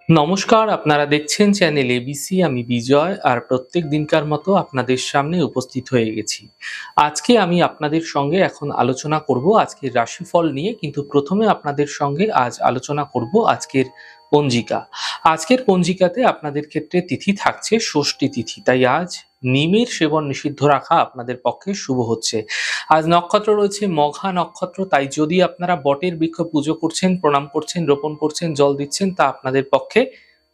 নমস্কার, আপনারা দেখছেন চ্যানেল এবিসি। আমি বিজয় আর প্রত্যেক দিনকার মতো আপনাদের সামনে উপস্থিত হয়ে গেছি। আজকে আমি আপনাদের সঙ্গে এখন আলোচনা করব আজকের রাশিফল নিয়ে, কিন্তু প্রথমে আপনাদের সঙ্গে আজ আলোচনা করব আজকের পঞ্জিকা। আজকের পঞ্জিকাতে আপনাদের ক্ষেত্রে তিথি থাকছে ষষ্ঠী তিথি, তাই আজ নিমের সেবন নিষিদ্ধ রাখা আপনাদের পক্ষে শুভ হচ্ছে। আজ নক্ষত্র রয়েছে মঘা নক্ষত্র, তাই যদি আপনারা বটের বৃক্ষ পুজো করছেন, প্রণাম করছেন, রোপণ করছেন, জল দিচ্ছেন, তা আপনাদের পক্ষে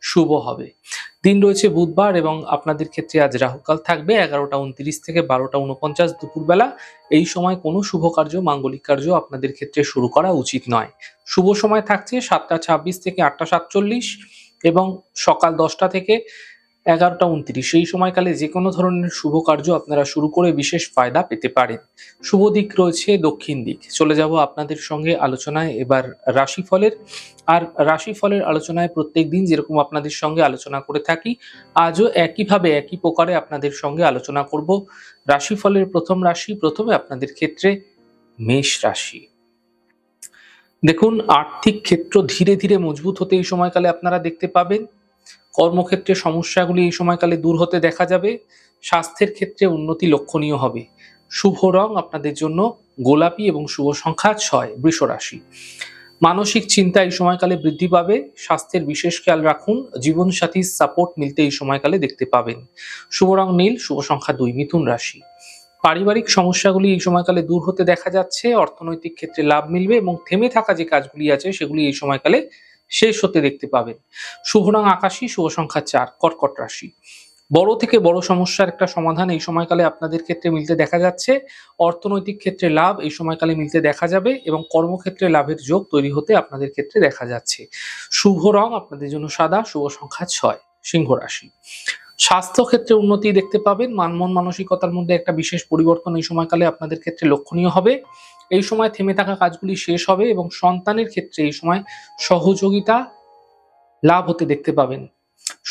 শুভ হবে। দিন রয়েছে বুধবার এবং আপনাদের ক্ষেত্রে আজ রাহুকাল থাকবে 11টা 29 থেকে 12টা 49 দুপুরবেলা। এই সময় কোনো শুভ কার্য, মাঙ্গলিক কার্য আপনাদের ক্ষেত্রে শুরু করা উচিত নয়। শুভ সময় থাকছে 7টা 26 থেকে 8টা 47 এবং সকাল 10টা থেকে 11টা 29। এই সময়কালে যে কোনো ধরনের শুভ কার্য আপনারা শুরু করে বিশেষ ফায়দা পেতে পারেন। শুভ দিক রয়েছে দক্ষিণ দিক। চলে যাব আপনাদের সঙ্গে আলোচনায় এবার রাশিফলের। আর রাশিফলের আলোচনায় প্রত্যেকদিন যেরকম আপনাদের সঙ্গে আলোচনা করে থাকি, আজও একইভাবে একই প্রকারে আপনাদের সঙ্গে আলোচনা করব রাশিফলের প্রথম রাশি। প্রথমে আপনাদের ক্ষেত্রে মেষ রাশি। দেখুন, আর্থিক ক্ষেত্র ধীরে ধীরে মজবুত হতে এই সময়কালে আপনারা দেখতে পাবেন। কর্মক্ষেত্রে সমস্যাগুলি এই সময়কালে দূর হতে দেখা যাবে। স্বাস্থ্যের ক্ষেত্রে উন্নতি লক্ষণীয় হবে। শুভ রং আপনাদের জন্য গোলাপি এবং শুভ সংখ্যা 6। বৃষ রাশি। মানসিক চিন্তা এই সময়কালে বৃদ্ধি পাবে। স্বাস্থ্যের বিশেষ খেয়াল রাখুন। জীবনসাথীর সাপোর্ট মিলতে এই সময়কালে দেখতে পাবেন। শুভ রং নীল, শুভ সংখ্যা 2। মিথুন রাশি। পারিবারিক সমস্যাগুলি এই সময়কালে দূর হতে দেখা যাচ্ছে। অর্থনৈতিক ক্ষেত্রে লাভ মিলবে এবং থেমে থাকা যে কাজগুলি আছে সেগুলি এই সময়কালে শেষ হতে দেখতে পাবেন। শুভ রং আকাশী, শুভ সংখ্যা 4। কর্কট রাশি। বড় থেকে বড় সমস্যার একটা সমাধান এই সময়কালে আপনাদের ক্ষেত্রে মিলতে দেখা যাচ্ছে। অর্থনৈতিক ক্ষেত্রে লাভ এই সময়কালে মিলতে দেখা যাবে এবং কর্মক্ষেত্রে লাভের যোগ তৈরি হতে আপনাদের ক্ষেত্রে দেখা যাচ্ছে। শুভ রং আপনাদের জন্য সাদা, শুভ সংখ্যা 6। সিংহ রাশি। স্বাস্থ্য ক্ষেত্রে উন্নতি দেখতে পাবেন। মন মানসিকতার মধ্যে একটা বিশেষ পরিবর্তন এই সময়কালে আপনাদের ক্ষেত্রে লক্ষণীয় হবে। এই সময় থেমে থাকা কাজগুলি শেষ হবে এবং সন্তানের ক্ষেত্রে এই সময় সহযোগিতা লাভ হতে দেখতে পাবেন।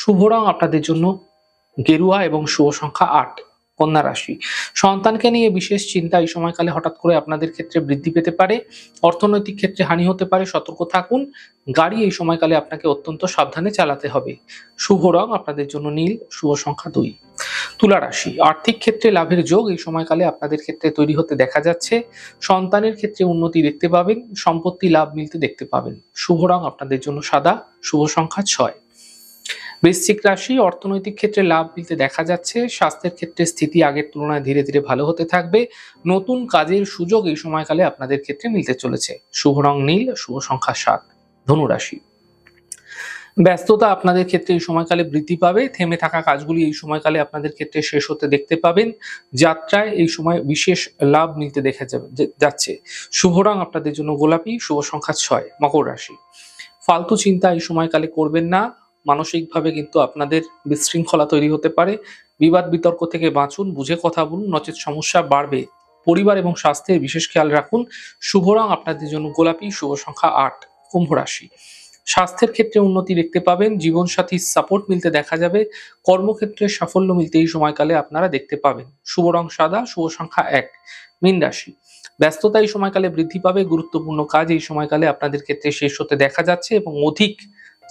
শুভ রং আপনাদের জন্য গেরুয়া এবং শুভ সংখ্যা 8। কন্যা রাশি। সন্তানকে নিয়ে বিশেষ চিন্তা এই সময়কালে হঠাৎ করে আপনাদের ক্ষেত্রে বৃদ্ধি পেতে পারে। অর্থনৈতিক ক্ষেত্রে হানি হতে পারে, সতর্ক থাকুন। গাড়ি এই সময়কালে আপনাকে অত্যন্ত সাবধানে চালাতে হবে। শুভ রং আপনাদের জন্য নীল, শুভ সংখ্যা 2। তুলা রাশি। আর্থিক ক্ষেত্রে লাভের যোগ এই সময়কালে আপনাদের ক্ষেত্রে তৈরি হতে দেখা যাচ্ছে। সন্তানের ক্ষেত্রে উন্নতি দেখতে পাবেন। সম্পত্তি লাভ মিলতে দেখতে পাবেন। শুভ রং আপনাদের জন্য সাদা, শুভ সংখ্যা 6। বৃশ্চিক রাশি। অর্থনৈতিক ক্ষেত্রে লাভ মিলতে দেখা যাচ্ছে। স্বাস্থ্যের ক্ষেত্রে স্থিতি আগের তুলনায় ধীরে ধীরে ভালো হতে থাকবে। নতুন কাজের সুযোগ এই সময়কালে আপনাদের ক্ষেত্রে মিলতে চলেছে। শুভ রং নীল, শুভ সংখ্যা 7। ধনু রাশি। ব্যস্ততা আপনাদের ক্ষেত্রে এই সময়কালে বৃদ্ধি পাবে। থেমে থাকা কাজগুলি এই সময়কালে আপনাদের ক্ষেত্রে শেষ হতে দেখতে পাবেন। যাত্রায় এই সময় বিশেষ লাভ মিলতে দেখা যাচ্ছে। শুভ রং আপনাদের জন্য গোলাপি, শুভ সংখ্যা 6। মকর রাশি। ফালতু চিন্তা এই সময়কালে করবেন না। মানসিকভাবে কিন্তু আপনাদের বিশৃঙ্খলা তৈরি হতে পারে। বিবাদ বিতর্ক থেকে বাঁচুন, বুঝে কথা বলুন, নচেত সমস্যা বাড়বে। পরিবার এবং স্বাস্থ্যের বিশেষ খেয়াল রাখুন। শুভ রং আপনাদের জন্য গোলাপি, শুভ সংখ্যা 8। কুম্ভ রাশি। স্বাস্থ্যের ক্ষেত্রে উন্নতি দেখতে পাবেন। জীবনসাথীর সাপোর্ট মিলতে দেখা যাবে। কর্মক্ষেত্রে সাফল্য মিলতে এই সময়কালে আপনারা দেখতে পাবেন। শুভ রং সাদা, শুভ সংখ্যা 1। মীন রাশি। ব্যস্ততা এই সময়কালে বৃদ্ধি পাবে। গুরুত্বপূর্ণ কাজ এই সময়কালে আপনাদের ক্ষেত্রে শেষ হতে দেখা যাচ্ছে এবং অধিক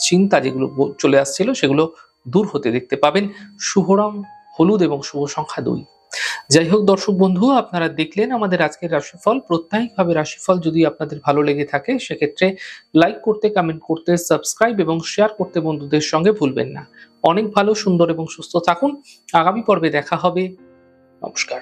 চিন্তা যেগুলো চলে আসছিল সেগুলো দূর হতে দেখতে পাবেন। শুভ রং হলুদ এবং শুভ সংখ্যা 2। যাই হোক দর্শক বন্ধু, আপনারা দেখলেন আমাদের আজকের রাশিফল। প্রত্যায়িকভাবে রাশিফল যদি আপনাদের ভালো লেগে থাকে সেক্ষেত্রে লাইক করতে, কমেন্ট করতে, সাবস্ক্রাইব এবং শেয়ার করতে বন্ধুদের সঙ্গে ভুলবেন না। অনেক ভালো, সুন্দর এবং সুস্থ থাকুন। আগামী পর্বে দেখা হবে। নমস্কার।